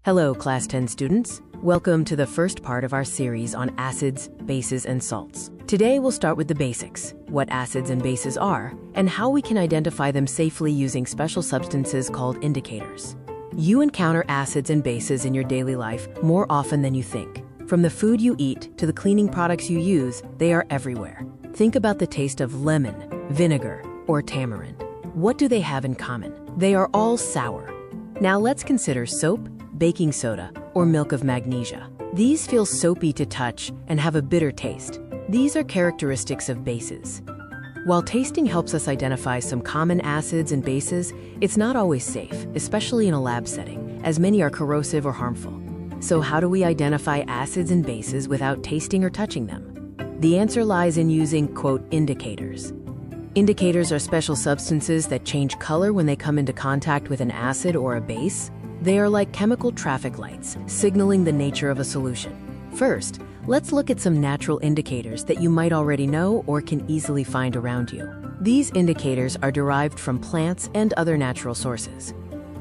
Hello, Class 10 students. Welcome to the first part of our series on acids, bases, and salts. Today we'll start with the basics, what acids and bases are, and how we can identify them safely using special substances called indicators. You encounter acids and bases in your daily life more often than you think. From the food you eat to the cleaning products you use, they are everywhere. Think about the taste of lemon, vinegar, or tamarind. What do they have in common? They are all sour. Now let's consider soap, baking soda, or milk of magnesia. These feel soapy to touch and have a bitter taste. These are characteristics of bases. While tasting helps us identify some common acids and bases, it's not always safe, especially in a lab setting, as many are corrosive or harmful. So how do we identify acids and bases without tasting or touching them? The answer lies in using, quote, indicators. Indicators are special substances that change color when they come into contact with an acid or a base. They are like chemical traffic lights, signaling the nature of a solution. First, let's look at some natural indicators that you might already know or can easily find around you. These indicators are derived from plants and other natural sources.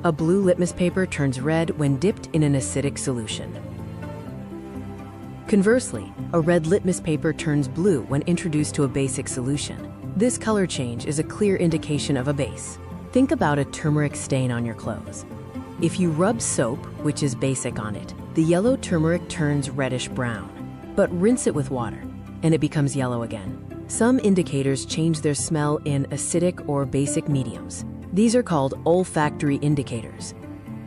A blue litmus paper turns red when dipped in an acidic solution. Conversely, a red litmus paper turns blue when introduced to a basic solution. This color change is a clear indication of a base. Think about a turmeric stain on your clothes. If you rub soap, which is basic, on it, the yellow turmeric turns reddish-brown. But rinse it with water, and it becomes yellow again. Some indicators change their smell in acidic or basic mediums. These are called olfactory indicators.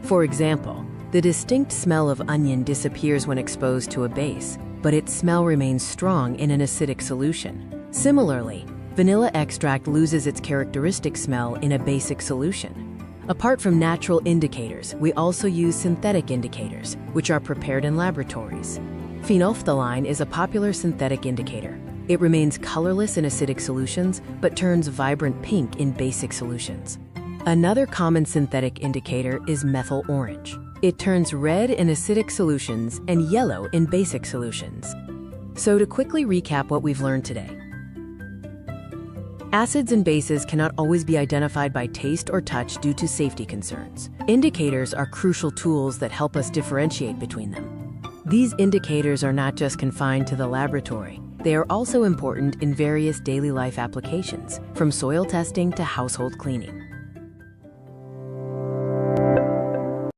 For example, the distinct smell of onion disappears when exposed to a base, but its smell remains strong in an acidic solution. Similarly, vanilla extract loses its characteristic smell in a basic solution. Apart from natural indicators, we also use synthetic indicators, which are prepared in laboratories. Phenolphthalein is a popular synthetic indicator. It remains colorless in acidic solutions, but turns vibrant pink in basic solutions. Another common synthetic indicator is methyl orange. It turns red in acidic solutions and yellow in basic solutions. So to quickly recap what we've learned today, acids and bases cannot always be identified by taste or touch due to safety concerns. Indicators are crucial tools that help us differentiate between them. These indicators are not just confined to the laboratory. They are also important in various daily life applications, from soil testing to household cleaning.